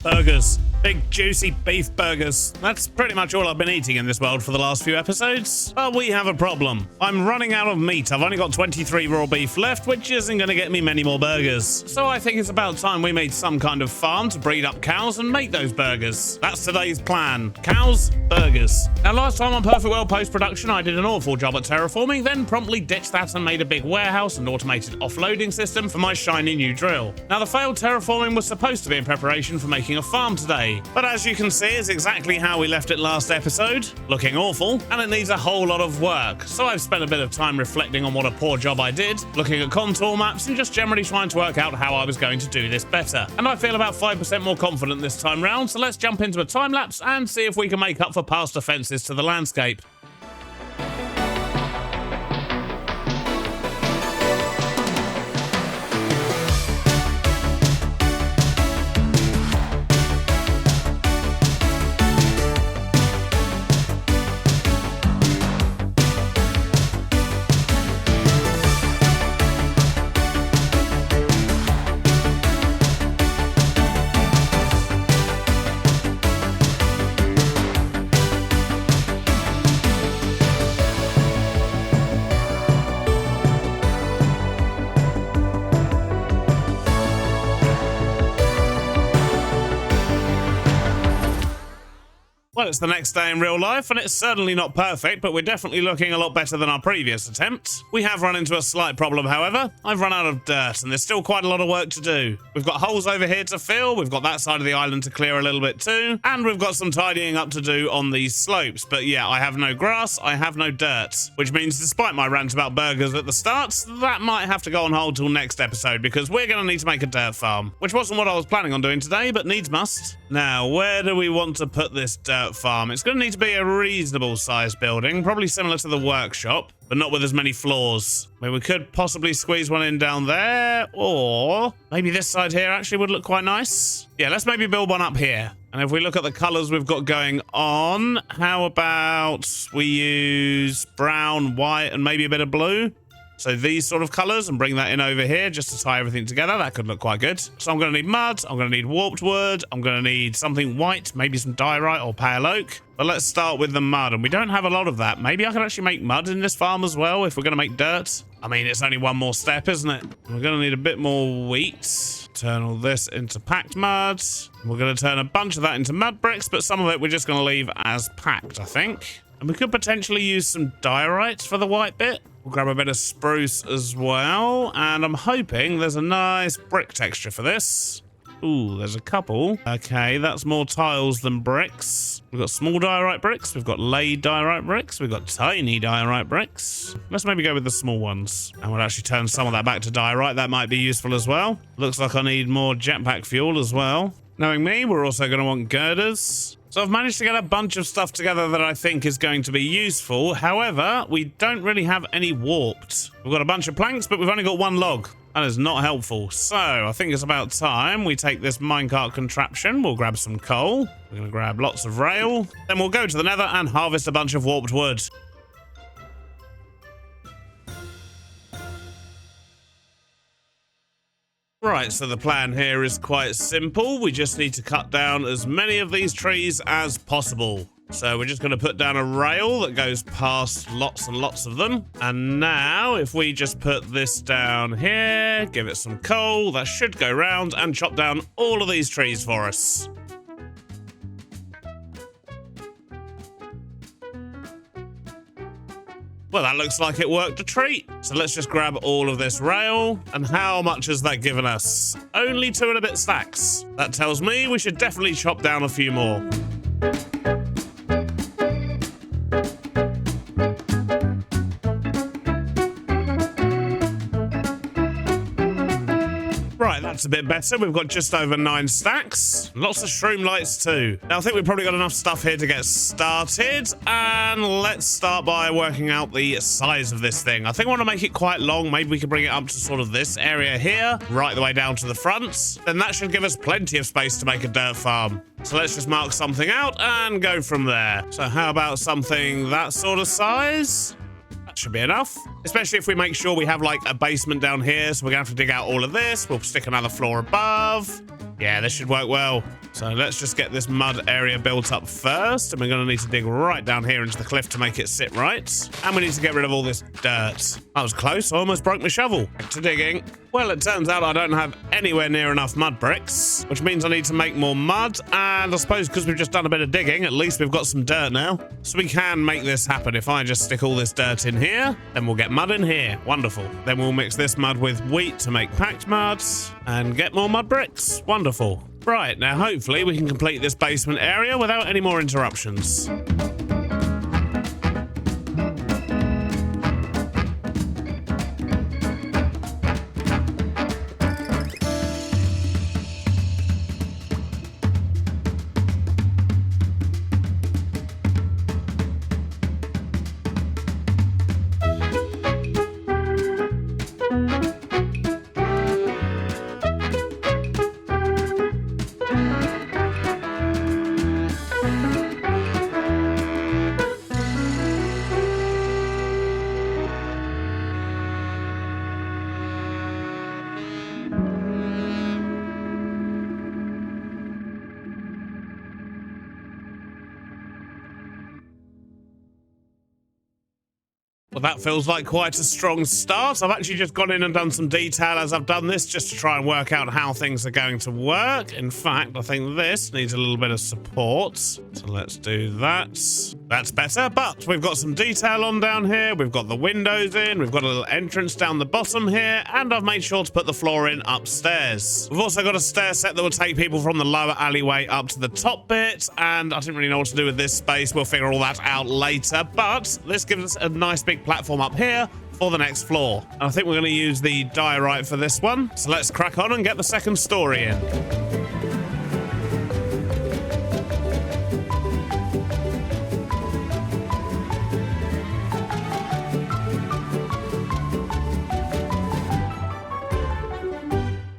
Burgers. Big, juicy beef burgers. That's pretty much all I've been eating in this world for the last few episodes. But we have a problem. I'm running out of meat. I've only got 23 raw beef left, which isn't going to get me many more burgers. So I think it's about time we made some kind of farm to breed up cows and make those burgers. That's today's plan. Cows, burgers. Now, last time on Perfect World post-production, I did an awful job at terraforming, then promptly ditched that and made a big warehouse and automated offloading system for my shiny new drill. Now, the failed terraforming was supposed to be in preparation for making a farm today. But as you can see, it's exactly how we left it last episode, looking awful, and it needs a whole lot of work. So I've spent a bit of time reflecting on what a poor job I did, looking at contour maps and just generally trying to work out how I was going to do this better. And I feel about 5% more confident this time round, so let's jump into a time lapse and see if we can make up for past offences to the landscape. Well, it's the next day in real life, and it's certainly not perfect, but we're definitely looking a lot better than our previous attempt. We have run into a slight problem, however. I've run out of dirt, and there's still quite a lot of work to do. We've got holes over here to fill, we've got that side of the island to clear a little bit too, and we've got some tidying up to do on these slopes. But yeah, I have no grass, I have no dirt, which means despite my rant about burgers at the start, that might have to go on hold till next episode, because we're going to need to make a dirt farm, which wasn't what I was planning on doing today, but needs must. Now, where do we want to put this dirt farm? It's going to need to be a reasonable sized building, probably similar to the workshop, but not with as many floors. I mean, we could possibly squeeze one in down there, or maybe this side here actually would look quite nice. Yeah, let's maybe build one up here. And if we look at the colors we've got going on, how about we use brown, white, and maybe a bit of blue? So these sort of colors, and bring that in over here just to tie everything together. That could look quite good. So I'm going to need mud. I'm going to need warped wood. I'm going to need something white, maybe some diorite or pale oak. But let's start with the mud, and we don't have a lot of that. Maybe I can actually make mud in this farm as well if we're going to make dirt. I mean, it's only one more step, isn't it? We're going to need a bit more wheat. Turn all this into packed mud. We're going to turn a bunch of that into mud bricks, but some of it we're just going to leave as packed, I think. And we could potentially use some diorite for the white bit. We'll grab a bit of spruce as well. And I'm hoping there's a nice brick texture for this. Ooh, there's a couple. Okay, that's more tiles than bricks. We've got small diorite bricks. We've got laid diorite bricks. We've got tiny diorite bricks. Let's maybe go with the small ones. And we'll actually turn some of that back to diorite. That might be useful as well. Looks like I need more jetpack fuel as well. Knowing me, we're also going to want girders. So I've managed to get a bunch of stuff together that I think is going to be useful. However, we don't really have any warped. We've got a bunch of planks, but we've only got one log. That is not helpful. So I think it's about time we take this minecart contraption. We'll grab some coal. We're going to grab lots of rail. Then we'll go to the nether and harvest a bunch of warped wood. Right, so the plan here is quite simple. We just need to cut down as many of these trees as possible. So we're just going to put down a rail that goes past lots and lots of them. And now, if we just put this down here, give it some coal, that should go round and chop down all of these trees for us. Well, that looks like it worked a treat. So let's just grab all of this rail. And how much has that given us? Only 2 and a bit stacks. That tells me we should definitely chop down a few more. Right, that's a bit better. We've got just over 9 stacks. Lots of shroom lights too. Now, I think we've probably got enough stuff here to get started. And let's start by working out the size of this thing. I think I want to make it quite long. Maybe we can bring it up to sort of this area here, right the way down to the front. Then that should give us plenty of space to make a dirt farm. So let's just mark something out and go from there. So how about something that sort of size? Should be enough, especially if we make sure we have like a basement down here, so we're gonna have to dig out all of this. We'll stick another floor above. Yeah, this should work well. So let's just get this mud area built up first. And we're going to need to dig right down here into the cliff to make it sit right. And we need to get rid of all this dirt. That was close. I almost broke my shovel. Back to digging. Well, it turns out I don't have anywhere near enough mud bricks, which means I need to make more mud. And I suppose because we've just done a bit of digging, at least we've got some dirt now. So we can make this happen. If I just stick all this dirt in here, then we'll get mud in here. Wonderful. Then we'll mix this mud with wheat to make packed mud and get more mud bricks. Wonderful. Right, now hopefully we can complete this basement area without any more interruptions. Well, that feels like quite a strong start. I've actually just gone in and done some detail as I've done this just to try and work out how things are going to work. In fact, I think this needs a little bit of support. So let's do that. That's better, but we've got some detail on down here. We've got the windows in. We've got a little entrance down the bottom here, and I've made sure to put the floor in upstairs. We've also got a stair set that will take people from the lower alleyway up to the top bit, and I didn't really know what to do with this space. We'll figure all that out later, but this gives us a nice big platform up here for the next floor. And I think we're going to use the diorite for this one. So let's crack on and get the second story in.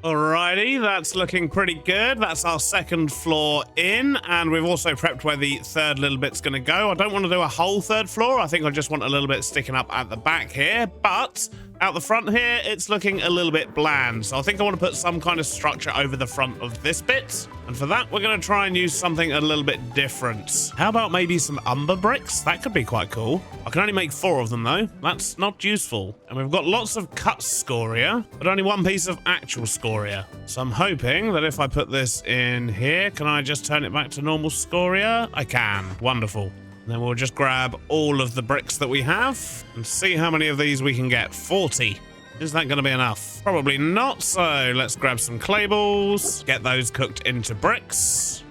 Alrighty, that's looking pretty good. That's our second floor in, and we've also prepped where the third little bit's going to go. I don't want to do a whole third floor. I think I just want a little bit sticking up at the back here, but out the front here, it's looking a little bit bland. So I think I want to put some kind of structure over the front of this bit. And for that, we're going to try and use something a little bit different. How about maybe some umber bricks? That could be quite cool. I can only make 4 of them though. That's not useful. And we've got lots of cut scoria, but only 1 piece of actual scoria. So I'm hoping that if I put this in here, can I just turn it back to normal scoria? I can. Wonderful. And then we'll just grab all of the bricks that we have and see how many of these we can get. 40. Is that going to be enough? Probably not, so let's grab some clay balls, get those cooked into bricks.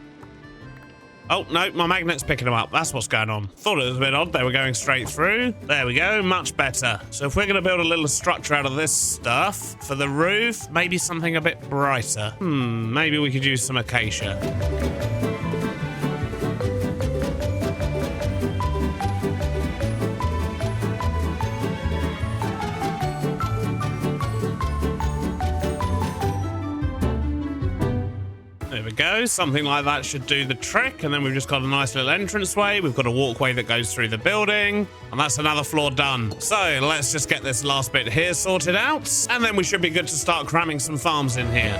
Oh, no, my magnet's picking them up. That's what's going on. Thought it was a bit odd. They were going straight through. There we go. Much better. So if we're going to build a little structure out of this stuff for the roof, maybe something a bit brighter. Maybe we could use some acacia. There we go. Something like that should do the trick. And then we've just got a nice little entranceway. We've got a walkway that goes through the building. And that's another floor done. So let's just get this last bit here sorted out. And then we should be good to start cramming some farms in here.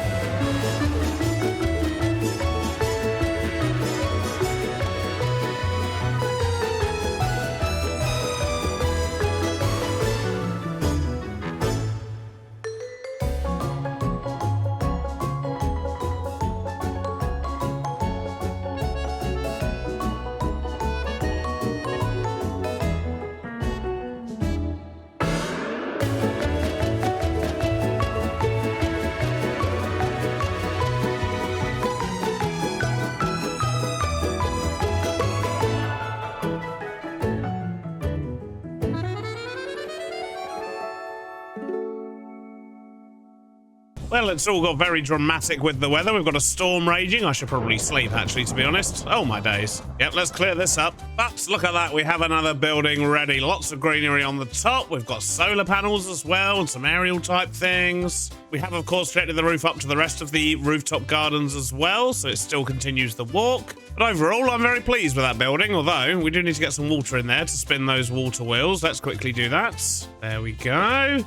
Well, it's all got very dramatic with the weather. We've got a storm raging. I should probably sleep, actually, to be honest. Oh, my days. Yep, let's clear this up. But look at that. We have another building ready. Lots of greenery on the top. We've got solar panels as well and some aerial type things. We have, of course, connected the roof up to the rest of the rooftop gardens as well, so it still continues the walk. But overall, I'm very pleased with that building, although we do need to get some water in there to spin those water wheels. Let's quickly do that. There we go.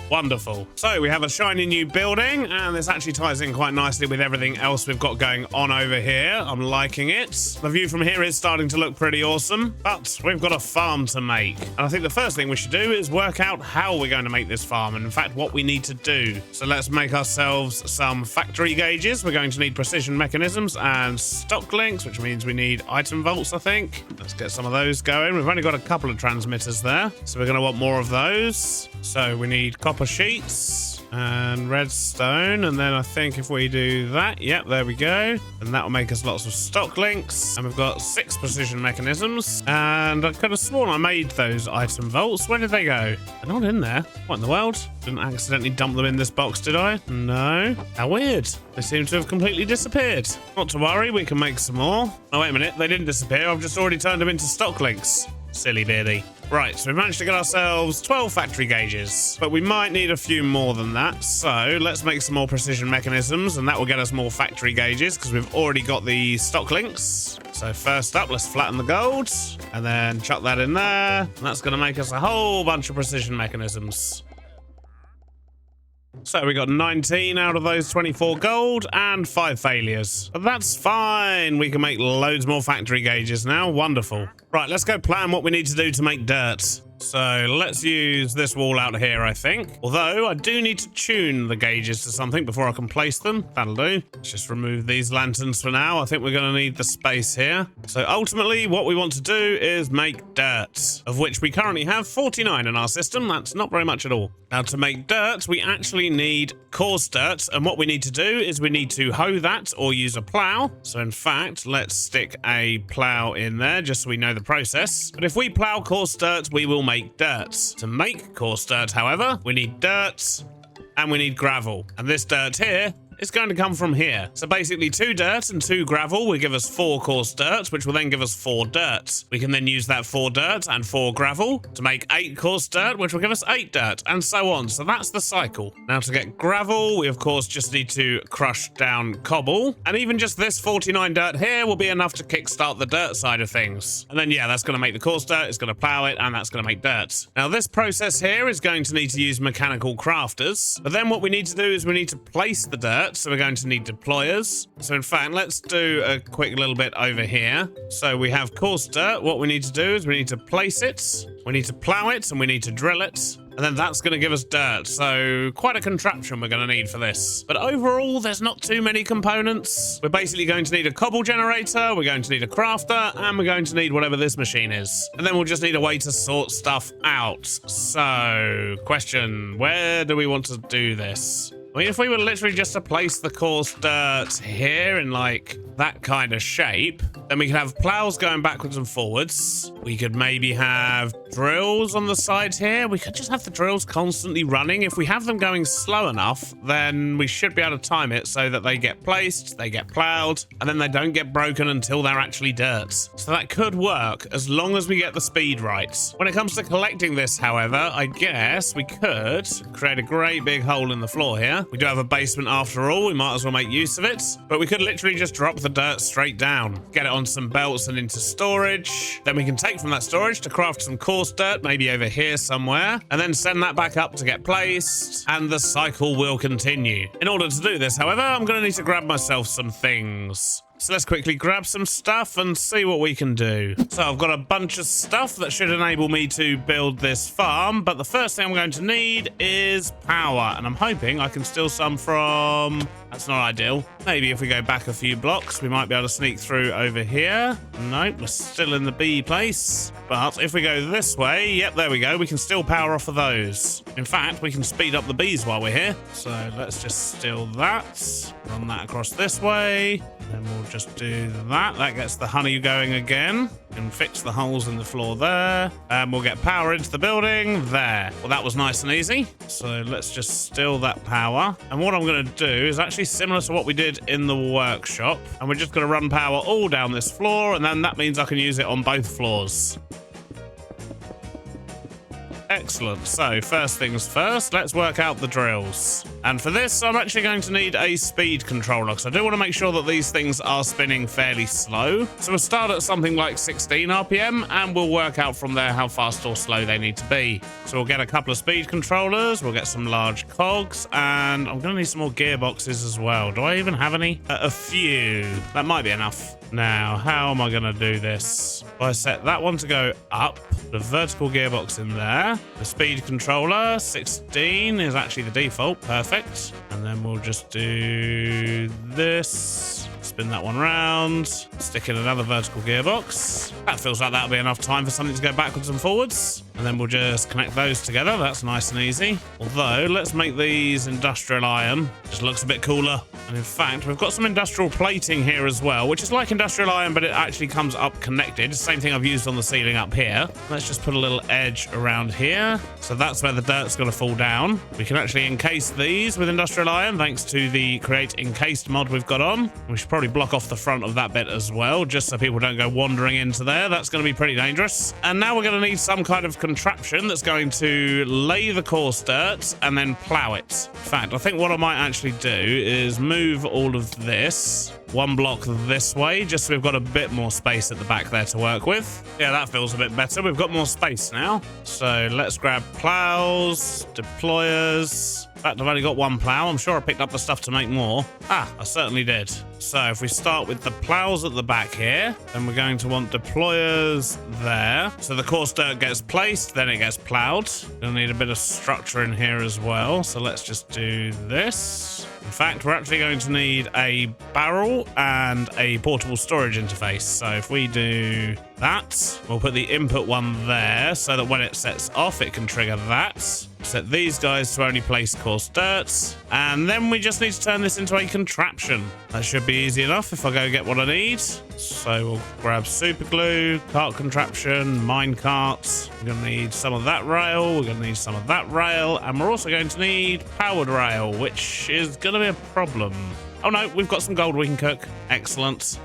Wonderful. So we have a shiny new building, and this actually ties in quite nicely with everything else we've got going on over here. I'm liking it. The view from here is starting to look pretty awesome, but we've got a farm to make. And I think the first thing we should do is work out how we're going to make this farm, and in fact, what we need to do. So let's make ourselves some factory gauges. We're going to need precision mechanisms and stock links, which means we need item vaults, I think. Let's get some of those going. We've only got a couple of transmitters there, so we're going to want more of those. So we need copper sheets and redstone, and then I think if we do that, yep, there we go, and that will make us lots of stock links. And we've got 6 precision mechanisms, and I could have sworn I made those item vaults. Where did they go? They're not in there. What in the world? Didn't accidentally dump them in this box, did I? No. How weird. They seem to have completely disappeared. Not to worry, we can make some more. Oh, wait a minute, they didn't disappear. I've just already turned them into stock links. Silly Beardy. Right, so we managed to get ourselves 12 factory gauges, but we might need a few more than that. So let's make some more precision mechanisms, and that will get us more factory gauges because we've already got the stock links. So first up, let's flatten the gold and then chuck that in there. And that's going to make us a whole bunch of precision mechanisms. So we got 19 out of those 24 gold and 5 failures. But that's fine. We can make loads more factory gauges now. Wonderful. Right, let's go plan what we need to do to make dirt. So let's use this wall out here, I think. Although I do need to tune the gauges to something before I can place them. That'll do. Let's just remove these lanterns for now. I think we're going to need the space here. So ultimately, what we want to do is make dirt, of which we currently have 49 in our system. That's not very much at all. Now, to make dirt, we actually need coarse dirt. And what we need to do is we need to hoe that or use a plow. So in fact, let's stick a plow in there just so we know the process. But if we plow coarse dirt, we will make dirt. To make coarse dirt, however, we need dirt and we need gravel. And this dirt here is going to come from here. So basically 2 dirt and 2 gravel will give us 4 coarse dirt, which will then give us 4 dirt. We can then use that 4 dirt and 4 gravel to make 8 coarse dirt, which will give us 8 dirt, and so on. So that's the cycle. Now to get gravel, we of course just need to crush down cobble. And even just this 49 dirt here will be enough to kickstart the dirt side of things. And then yeah, that's going to make the coarse dirt, it's going to plow it, and that's going to make dirt. Now this process here is going to need to use mechanical crafters. But then what we need to do is we need to place the dirt. So we're going to need deployers. So in fact, let's do a quick little bit over here. So we have coarse dirt. What we need to do is we need to place it, we need to plow it, and we need to drill it. And then that's going to give us dirt. So quite a contraption we're going to need for this. But overall, there's not too many components. We're basically going to need a cobble generator, we're going to need a crafter, and we're going to need whatever this machine is. And then we'll just need a way to sort stuff out. So, question, where do we want to do this? I mean, if we were literally just to place the coarse dirt here in like that kind of shape, then we could have plows going backwards and forwards. We could maybe have drills on the sides here. We could just have the drills constantly running. If we have them going slow enough, then we should be able to time it so that they get placed, they get plowed, and then they don't get broken until they're actually dirt. So that could work as long as we get the speed right. When it comes to collecting this, however, I guess we could create a great big hole in the floor here. We do have a basement after all, we might as well make use of it. But we could literally just drop the dirt straight down, get it on some belts and into storage. Then we can take from that storage to craft some coarse dirt, maybe over here somewhere, and then send that back up to get placed, and the cycle will continue. In order to do this, however, I'm going to need to grab myself some things. So let's quickly grab some stuff and see what we can do. So I've got a bunch of stuff that should enable me to build this farm, but the first thing I'm going to need is power, and I'm hoping I can steal some from... That's not ideal. Maybe if we go back a few blocks, we might be able to sneak through over here. Nope, we're still in the bee place. But if we go this way, yep, there we go. We can still power off of those. In fact, we can speed up the bees while we're here. So let's just steal that. Run that across this way. Then we'll just do that. That gets the honey going again. And fix the holes in the floor there. And we'll get power into the building there. Well, that was nice and easy. So let's just steal that power. And what I'm going to do is actually similar to what we did in the workshop. And we're just going to run power all down this floor. And then that means I can use it on both floors. Excellent. So first things first, let's work out the drills. And for this, I'm actually going to need a speed controller because I do want to make sure that these things are spinning fairly slow. So we'll start at something like 16 RPM and we'll work out from there how fast or slow they need to be. So we'll get a couple of speed controllers, we'll get some large cogs, and I'm going to need some more gearboxes as well. Do I even have any? A few. That might be enough. Now, how am I going to do this? I set that one to go up, the vertical gearbox in there. The speed controller, 16 is actually the default. Perfect. And then we'll just do this. Spin that one round. Stick in another vertical gearbox. That feels like that'll be enough time for something to go backwards and forwards. And then we'll just connect those together. That's nice and easy. Although, let's make these industrial iron. Just looks a bit cooler. And in fact, we've got some industrial plating here as well, which is like industrial iron, but it actually comes up connected. Same thing I've used on the ceiling up here. Let's just put a little edge around here. So that's where the dirt's going to fall down. We can actually encase these with industrial iron, thanks to the create encased mod we've got on. We should probably block off the front of that bit as well, just so people don't go wandering into there. That's going to be pretty dangerous. And now we're going to need some kind of contraption that's going to lay the coarse dirt and then plow it. In fact, I think what I might actually do is move all of this one block this way, just so we've got a bit more space at the back there to work with. Yeah, that feels a bit better. We've got more space now. So let's grab plows, deployers. In fact, I've only got one plow. I'm sure I picked up the stuff to make more. Ah, I certainly did. So if we start with the plows at the back here, then we're going to want deployers there. So the coarse dirt gets placed, then it gets plowed. Gonna need a bit of structure in here as well. So let's just do this. In fact, we're actually going to need a barrel and a portable storage interface. So if we do that, we'll put the input one there so that when it sets off, it can trigger that. Set these guys to only place coarse dirt. And then we just need to turn this into a contraption. That should be easy enough if I go get what I need. So we'll grab super glue, cart contraption, mine cart. We're going to need some of that rail. We're going to need some of that rail. And we're also going to need powered rail, which is going to be a problem. Oh no, we've got some gold we can cook. Excellent.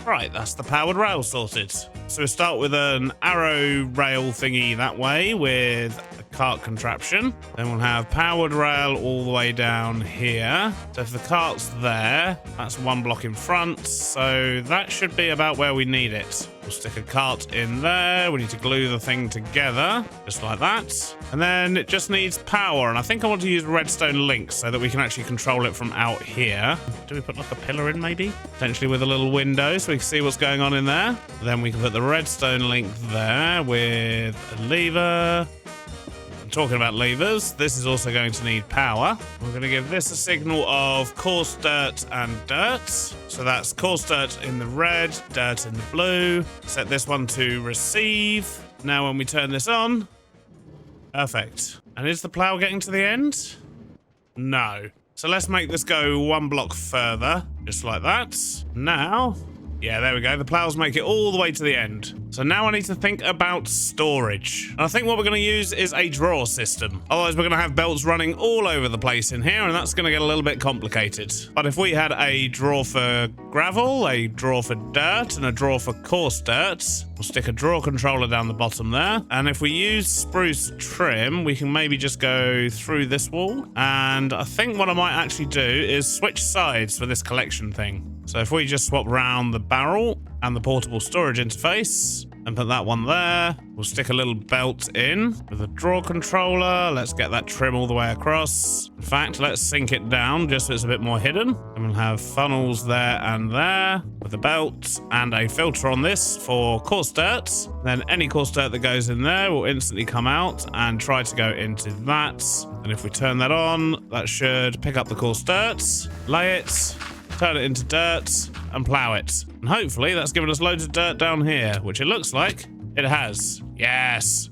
Right, that's the powered rail sorted. So we start with an arrow rail thingy that way with a cart contraption. Then we'll have powered rail all the way down here. So if the cart's there, that's one block in front. So that should be about where we need it. We'll stick a cart in there. We need to glue the thing together, just like that. And then it just needs power. And I think I want to use redstone links so that we can actually control it from out here. Do we put like a pillar in maybe? Potentially with a little window so we can see what's going on in there. Then we can put the redstone link there with a lever. Talking about levers, this is also going to need power. We're going to give this a signal of coarse dirt and dirt. So that's coarse dirt in the red, dirt in the blue. Set this one to receive. Now when we turn this on, perfect. And is the plow getting to the end? No. So let's make this go one block further, just like that. Now, yeah, there we go. The plows make it all the way to the end. So now I need to think about storage. And I think what we're going to use is a drawer system. Otherwise, we're going to have belts running all over the place in here, and that's going to get a little bit complicated. But if we had a drawer for gravel, a drawer for dirt, and a drawer for coarse dirt, we'll stick a drawer controller down the bottom there. And if we use spruce trim, we can maybe just go through this wall. And I think what I might actually do is switch sides for this collection thing. So if we just swap around the barrel and the portable storage interface and put that one there, we'll stick a little belt in with a drawer controller. Let's get that trim all the way across. In fact, let's sink it down just so it's a bit more hidden. And we'll have funnels there and there with a belt and a filter on this for coarse dirt. Then any coarse dirt that goes in there will instantly come out and try to go into that. And if we turn that on, that should pick up the coarse dirt, lay it, turn it into dirt, and plow it. And hopefully that's given us loads of dirt down here, which it looks like it has. Yes.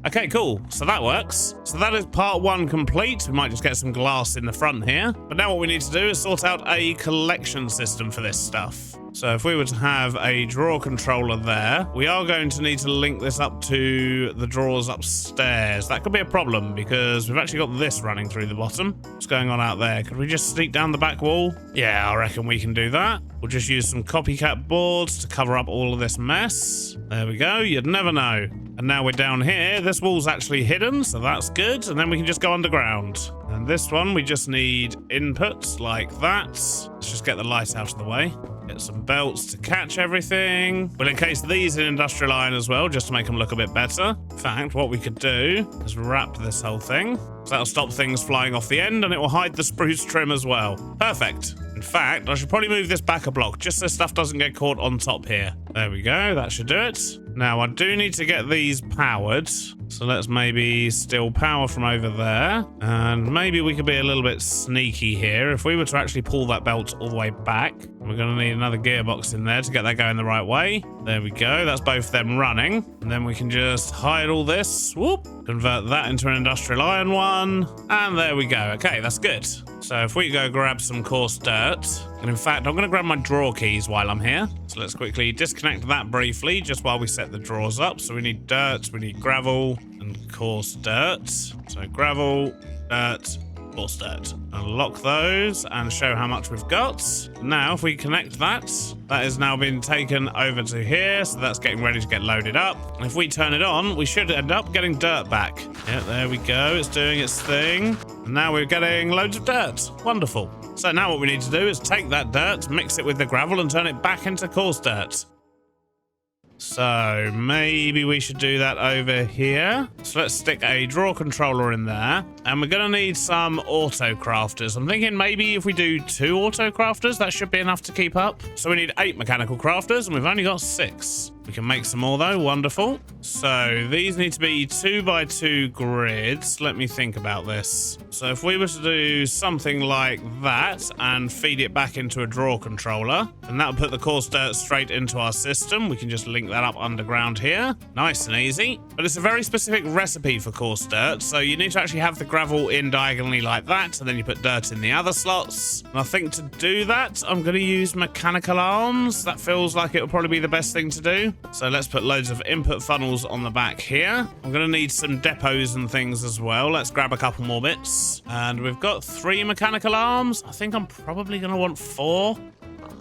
Okay, cool. So that works. So that is part one complete. We might just get some glass in the front here. But now what we need to do is sort out a collection system for this stuff. So if we were to have a drawer controller there, we are going to need to link this up to the drawers upstairs. That could be a problem because we've actually got this running through the bottom. What's going on out there? Could we just sneak down the back wall? Yeah, I reckon we can do that. We'll just use some copycat boards to cover up all of this mess. There we go. You'd never know. And now we're down here. This wall's actually hidden, so that's good. And then we can just go underground. And this one, we just need inputs like that. Let's just get the light out of the way. Get some belts to catch everything. We'll encase these in industrial iron as well, just to make them look a bit better. In fact, what we could do is wrap this whole thing. So that'll stop things flying off the end, and it will hide the spruce trim as well. Perfect. In fact, I should probably move this back a block, just so stuff doesn't get caught on top here. There we go. That should do it. Now, I do need to get these powered. So let's maybe steal power from over there. And maybe we could be a little bit sneaky here. If we were to actually pull that belt all the way back, we're going to need another gearbox in there to get that going the right way. There we go. That's both them running. And then we can just hide all this. Whoop. Convert that into an industrial iron one. And there we go. Okay, that's good. So if we go grab some coarse dirt, and in fact, I'm going to grab my drawer keys while I'm here. So let's quickly disconnect that briefly, just while we set the drawers up. So we need dirt, we need gravel, and coarse dirt. So gravel, dirt, coarse dirt. Unlock those and show how much we've got. Now, if we connect that, that has now been taken over to here. So that's getting ready to get loaded up. And if we turn it on, we should end up getting dirt back. Yeah, there we go. It's doing its thing. And now we're getting loads of dirt. Wonderful. So now what we need to do is take that dirt, mix it with the gravel, and turn it back into coarse dirt. So maybe we should do that over here. So let's stick a drawer controller in there. And we're going to need some auto crafters. I'm thinking maybe if we do 2 auto crafters, that should be enough to keep up. So we need 8 mechanical crafters, and we've only got 6. We can make some more though. Wonderful. So these need to be 2x2 grids. Let me think about this. So if we were to do something like that and feed it back into a drawer controller, then that'll put the coarse dirt straight into our system. We can just link that up underground here. Nice and easy. But it's a very specific recipe for coarse dirt. So you need to actually have the gravel in diagonally like that, and then you put dirt in the other slots. And I think to do that, I'm going to use mechanical arms. That feels like it would probably be the best thing to do. So let's put loads of input funnels on the back here. I'm going to need some depots and things as well. Let's grab a couple more bits. And we've got 3 mechanical arms. I think I'm probably going to want 4.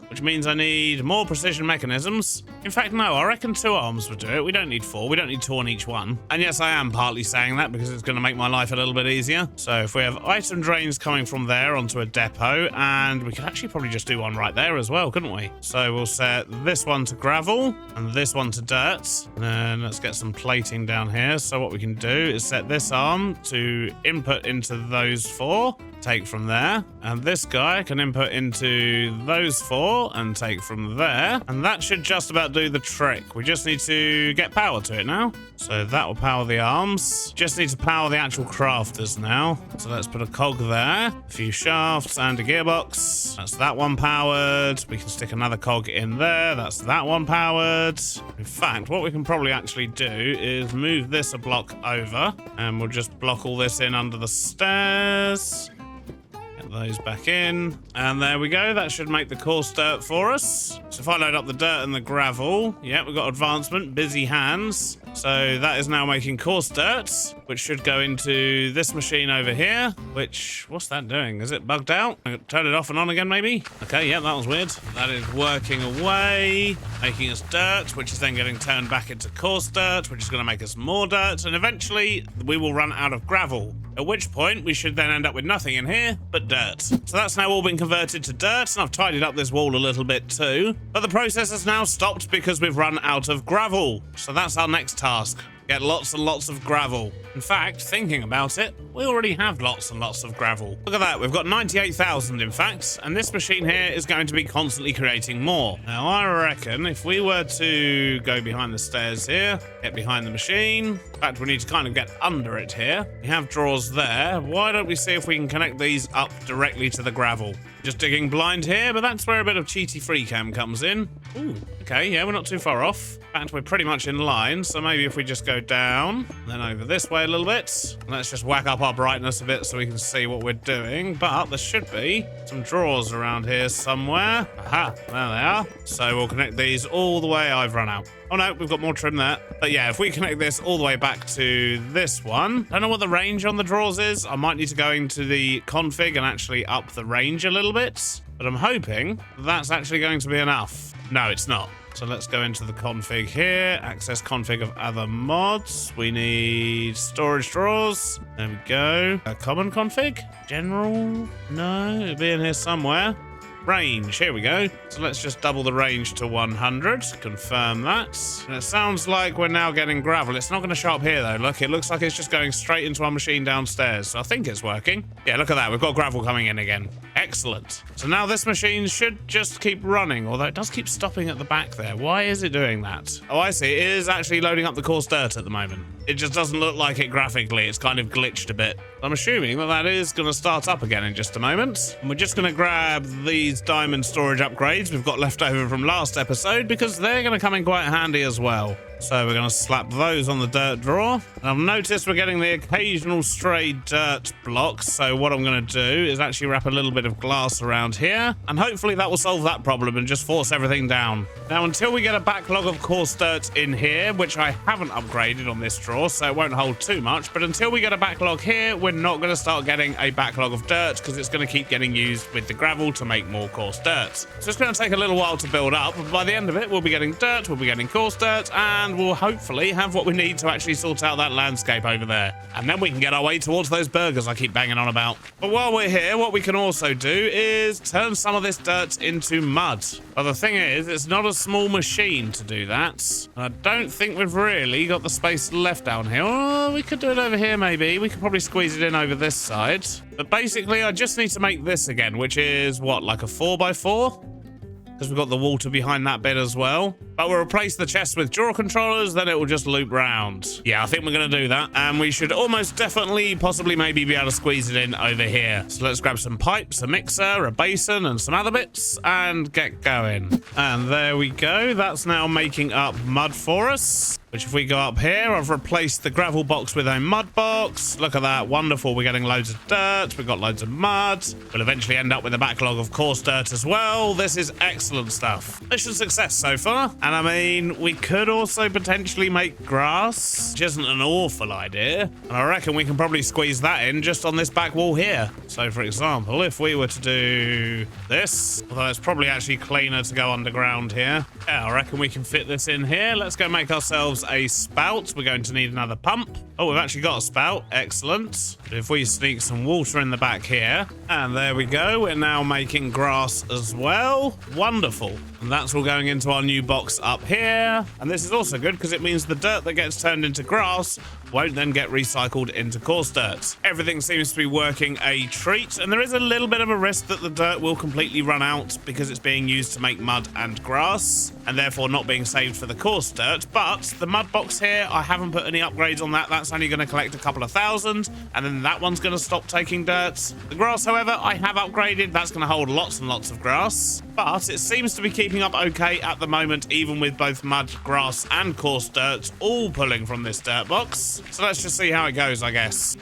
Which means I need more precision mechanisms. In fact, no, I reckon 2 arms would do it. We don't need 4. We don't need 2 on each one. And yes, I am partly saying that because it's going to make my life a little bit easier. So if we have item drains coming from there onto a depot, and we could actually probably just do one right there as well, couldn't we? So we'll set this one to gravel and this one to dirt. And then let's get some plating down here. So what we can do is set this arm to input into those 4. Take from there, and this guy can input into those 4 and take from there, and that should just about do the trick. We just need to get power to it now. So that will power the arms. Just need to power the actual crafters now. So let's put a cog there, a few shafts and a gearbox. That's that one powered. We can stick another cog in there. That's that one powered. In fact, what we can probably actually do is move this a block over, and we'll just block all this in under the stairs. Those back in, and there we go. That should make the coarse dirt for us. So if I load up the dirt and the gravel, yeah, we've got advancement, busy hands. So that is now making coarse dirt, which should go into this machine over here, which, what's that doing? Is it bugged out? Turn it off and on again, maybe? Okay, yeah, that was weird. That is working away, making us dirt, which is then getting turned back into coarse dirt, which is going to make us more dirt, and eventually we will run out of gravel. At which point, we should then end up with nothing in here but dirt. So that's now all been converted to dirt, and I've tidied up this wall a little bit too. But the process has now stopped because we've run out of gravel. So that's our next task. Get lots and lots of gravel. In fact, thinking about it, we already have lots and lots of gravel. Look at that, we've got 98,000 in fact, and this machine here is going to be constantly creating more. Now I reckon if we were to go behind the stairs here, get behind the machine, in fact we need to kind of get under it here. We have drawers there. Why don't we see if we can connect these up directly to the gravel? Just digging blind here, but that's where a bit of cheaty free cam comes in. Ooh, okay, yeah, we're not too far off. In fact, we're pretty much in line, so maybe if we just go down, and then over this way a little bit. Let's just whack up our brightness a bit so we can see what we're doing. But there should be some drawers around here somewhere. Aha, there they are. So we'll connect these all the way. I've run out. Oh no, we've got more trim there. But yeah, if we connect this all the way back to this one, I don't know what the range on the drawers is. I might need to go into the config and actually up the range a little bit. But I'm hoping that's actually going to be enough. No, it's not. So let's go into the config here. Access config of other mods. We need storage drawers. There we go. A common config? General? No, it'll be in here somewhere. Range, here we go. So let's just double the range to 100. Confirm that. And it sounds like we're now getting gravel. It's not going to show up here though. Look, it looks like it's just going straight into our machine downstairs. So I think it's working. Yeah, look at that. We've got gravel coming in again. Excellent. So now this machine should just keep running, although it does keep stopping at the back there. Why is it doing that? Oh, I see. It is actually loading up the coarse dirt at the moment. It just doesn't look like it graphically. It's kind of glitched a bit. I'm assuming that that is going to start up again in just a moment. And we're just going to grab these diamond storage upgrades we've got left over from last episode because they're going to come in quite handy as well. So we're going to slap those on the dirt drawer. And I've noticed we're getting the occasional stray dirt blocks. So what I'm going to do is actually wrap a little bit of glass around here. And hopefully that will solve that problem and just force everything down. Now, until we get a backlog of coarse dirt in here, which I haven't upgraded on this drawer, so it won't hold too much. But until we get a backlog here, we're not going to start getting a backlog of dirt because it's going to keep getting used with the gravel to make more coarse dirt. So it's going to take a little while to build up. But by the end of it, we'll be getting dirt, we'll be getting coarse dirt, and we'll hopefully have what we need to actually sort out that landscape over there. And then we can get our way towards those burgers I keep banging on about. But while we're here, what we can also do is turn some of this dirt into mud. But the thing is, it's not a small machine to do that. I don't think we've really got the space left down here. Oh, we could do it over here maybe. We could probably squeeze it in over this side. But basically, I just need to make this again, which is what, like a 4x4? Because we've got the water behind that bit as well. But we'll replace the chest with drawer controllers, then it will just loop round. Yeah, I think we're going to do that. And we should almost definitely, possibly maybe be able to squeeze it in over here. So let's grab some pipes, a mixer, a basin, and some other bits, and get going. And there we go. That's now making up mud for us. Which if we go up here, I've replaced the gravel box with a mud box. Look at that, wonderful. We're getting loads of dirt. We've got loads of mud. We'll eventually end up with a backlog of coarse dirt as well. This is excellent stuff. Mission success so far. And I mean, we could also potentially make grass, which isn't an awful idea. And I reckon we can probably squeeze that in just on this back wall here. So for example, if we were to do this, although it's probably actually cleaner to go underground here. Yeah, I reckon we can fit this in here. Let's go make ourselves a spout. We're going to need another pump. Oh, we've actually got a spout. Excellent. If we sneak some water in the back here, and there we go. We're now making grass as well. Wonderful. And that's all going into our new box up here. And this is also good because it means the dirt that gets turned into grass won't then get recycled into coarse dirt. Everything seems to be working a treat, and there is a little bit of a risk that the dirt will completely run out because it's being used to make mud and grass, and therefore not being saved for the coarse dirt. But the mud box here, I haven't put any upgrades on that. That's only going to collect a couple of thousand, and then that one's going to stop taking dirt. The grass, however, I have upgraded. That's going to hold lots and lots of grass, but it seems to be keeping up okay at the moment, even with both mud, grass, and coarse dirt all pulling from this dirt box. So let's just see how it goes, I guess.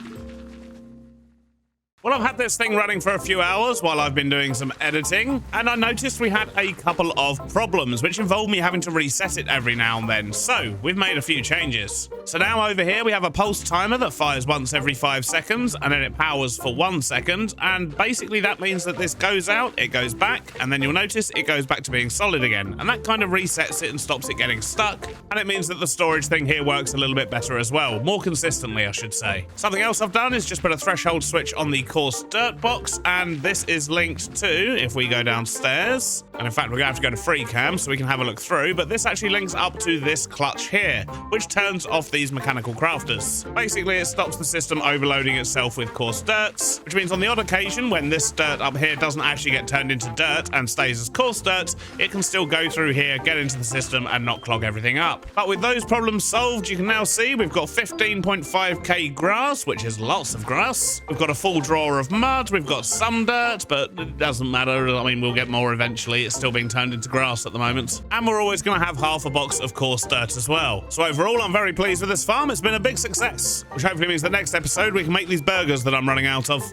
Well, I've had this thing running for a few hours while I've been doing some editing, and I noticed we had a couple of problems, which involved me having to reset it every now and then. So we've made a few changes. So now over here we have a pulse timer that fires once every 5 seconds, and then it powers for 1 second. And basically that means that this goes out, it goes back, and then you'll notice it goes back to being solid again. And that kind of resets it and stops it getting stuck. And it means that the storage thing here works a little bit better as well. More consistently, I should say. Something else I've done is just put a threshold switch on the coarse dirt box, and this is linked to, if we go downstairs, and in fact we're gonna have to go to free cam so we can have a look through, but this actually links up to this clutch here, which turns off these mechanical crafters. Basically it stops the system overloading itself with coarse dirt, which means on the odd occasion when this dirt up here doesn't actually get turned into dirt and stays as coarse dirt, it can still go through here, get into the system, and not clog everything up. But with those problems solved, you can now see we've got 15.5k grass, which is lots of grass. We've got a full drawer of mud, we've got some dirt, but it doesn't matter. I mean, we'll get more eventually. It's still being turned into grass at the moment. And we're always going to have half a box of coarse dirt as well. So overall, I'm very pleased with this farm. It's been a big success, which hopefully means the next episode we can make these burgers that I'm running out of.